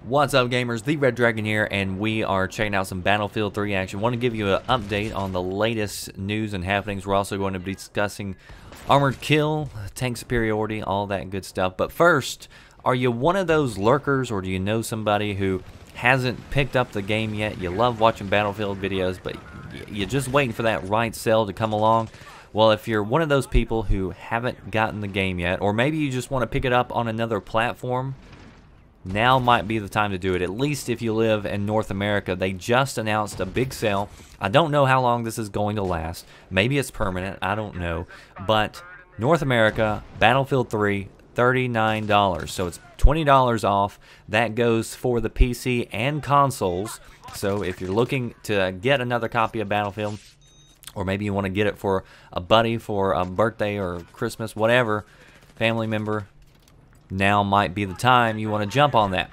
What's up, gamers? The Red Dragon here, and we are checking out some Battlefield 3 action. Want to give you an update on the latest news and happenings. We're also going to be discussing armored kill, tank superiority, all that good stuff. But first, are you one of those lurkers, or do you know somebody who hasn't picked up the game yet? You love watching Battlefield videos, but you're just waiting for that right sale to come along. Well, if you're one of those people who haven't gotten the game yet, or maybe you just want to pick it up on another platform, now might be the time to do it, at least if you live in North America. They just announced a big sale. I don't know how long this is going to last. Maybe it's permanent, I don't know. But North America, Battlefield 3, $39. So it's $20 off. That goes for the PC and consoles. So if you're looking to get another copy of Battlefield, or maybe you want to get it for a buddy for a birthday or Christmas, whatever, family member, now might be the time you want to jump on that.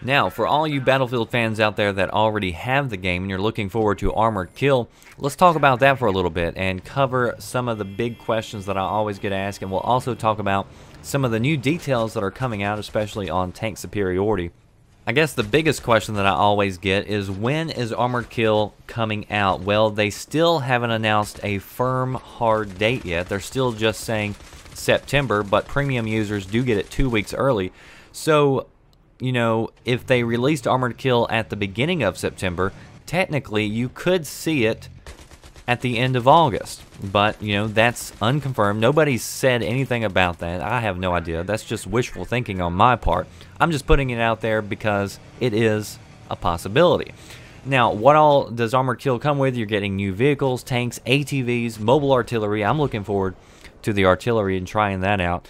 Now, for all you Battlefield fans out there that already have the game and you're looking forward to Armored Kill, let's talk about that for a little bit and cover some of the big questions that I always get asked, and we'll also talk about some of the new details that are coming out, especially on tank superiority. I guess the biggest question that I always get is, when is Armored Kill coming out? Well, they still haven't announced a firm, hard date yet. They're still just saying September, but premium users do get it 2 weeks early. So, you know, if they released Armored Kill at the beginning of September, technically you could see it at the end of August. But, you know, that's unconfirmed. Nobody's said anything about that. I have no idea. That's just wishful thinking on my part. I'm just putting it out there because it is a possibility. Now, what all does Armored Kill come with? You're getting new vehicles, tanks, ATVs, mobile artillery. I'm looking forward to the artillery and trying that out.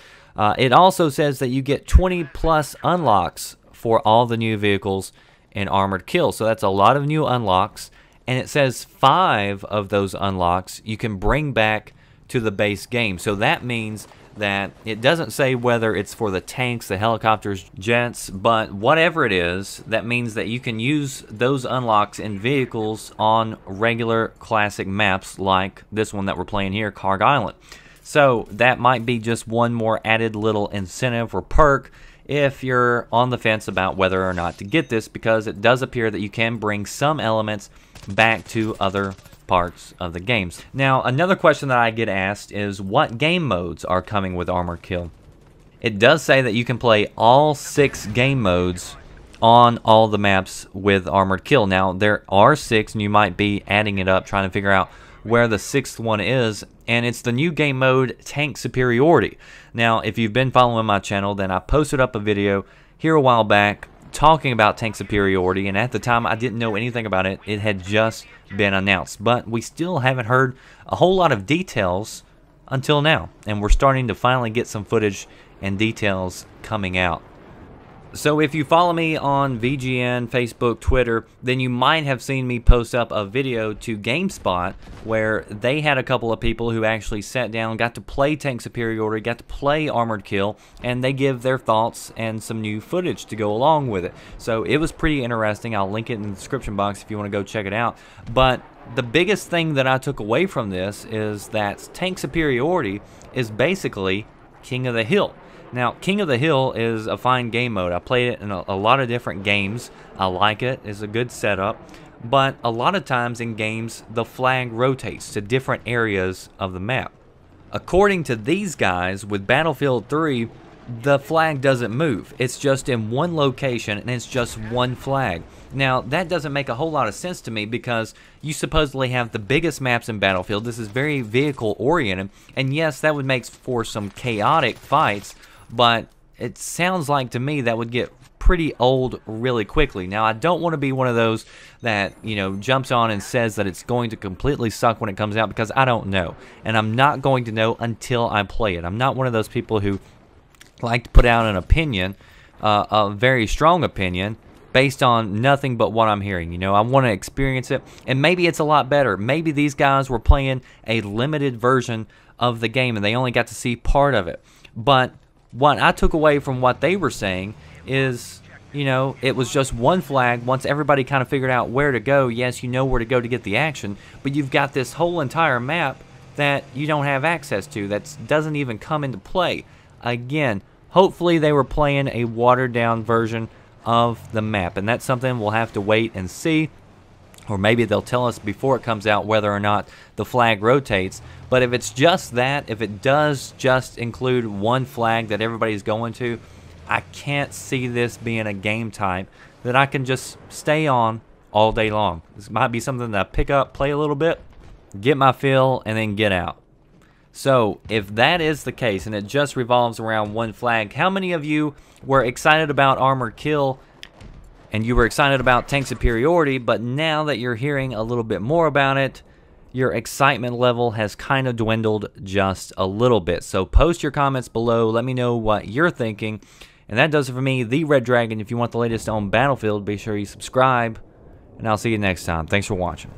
It also says that you get 20 plus unlocks for all the new vehicles in Armored Kill. So that's a lot of new unlocks. And it says 5 of those unlocks you can bring back to the base game. So that means that it doesn't say whether it's for the tanks, the helicopters, jets, but whatever it is, that means that you can use those unlocks in vehicles on regular classic maps like this one that we're playing here, Carg Island. So that might be just one more added little incentive or perk if you're on the fence about whether or not to get this, because it does appear that you can bring some elements back to other parts of the games. Now, another question that I get asked is, what game modes are coming with Armored Kill? It does say that you can play all 6 game modes on all the maps with Armored Kill. Now, there are 6, and you might be adding it up, trying to figure out where the 6th one is, and it's the new game mode, Tank Superiority. Now, if you've been following my channel, then I posted up a video here a while back talking about Tank Superiority, and at the time I didn't know anything about it. It had just been announced, but we still haven't heard a whole lot of details until now, and we're starting to finally get some footage and details coming out. So if you follow me on VGN, Facebook, Twitter, then you might have seen me post up a video to GameSpot where they had a couple of people who actually sat down, got to play Tank Superiority, got to play Armored Kill, and they give their thoughts and some new footage to go along with it. So it was pretty interesting. I'll link it in the description box if you want to go check it out. But the biggest thing that I took away from this is that Tank Superiority is basically King of the Hill. Now, King of the Hill is a fine game mode. I played it in a lot of different games. I like it. It's a good setup. But a lot of times in games, the flag rotates to different areas of the map. According to these guys, with Battlefield 3, the flag doesn't move. It's just in one location, and it's just one flag. Now, that doesn't make a whole lot of sense to me, because you supposedly have the biggest maps in Battlefield. This is very vehicle-oriented, and yes, that would make for some chaotic fights, but it sounds like to me that would get pretty old really quickly. Now, I don't want to be one of those that, you know, jumps on and says that it's going to completely suck when it comes out, because I don't know. And I'm not going to know until I play it. I'm not one of those people who like to put out an opinion, a very strong opinion, based on nothing but what I'm hearing. You know, I want to experience it, and maybe it's a lot better. Maybe these guys were playing a limited version of the game, and they only got to see part of it. But what I took away from what they were saying is, you know, it was just one flag. Once everybody kind of figured out where to go, yes, you know where to go to get the action, but you've got this whole entire map that you don't have access to, that doesn't even come into play. Again, hopefully they were playing a watered down version of the map, and that's something we'll have to wait and see. Or maybe they'll tell us before it comes out whether or not the flag rotates. But if it's just that, if it does just include one flag that everybody's going to, I can't see this being a game type that I can just stay on all day long. This might be something that I pick up, play a little bit, get my fill, and then get out. So if that is the case and it just revolves around one flag, how many of you were excited about Armored Kill and you were excited about Tank Superiority, but now that you're hearing a little bit more about it, your excitement level has kind of dwindled just a little bit? So post your comments below. Let me know what you're thinking. And that does it for me, the Red Dragon. If you want the latest on Battlefield, be sure you subscribe. And I'll see you next time. Thanks for watching.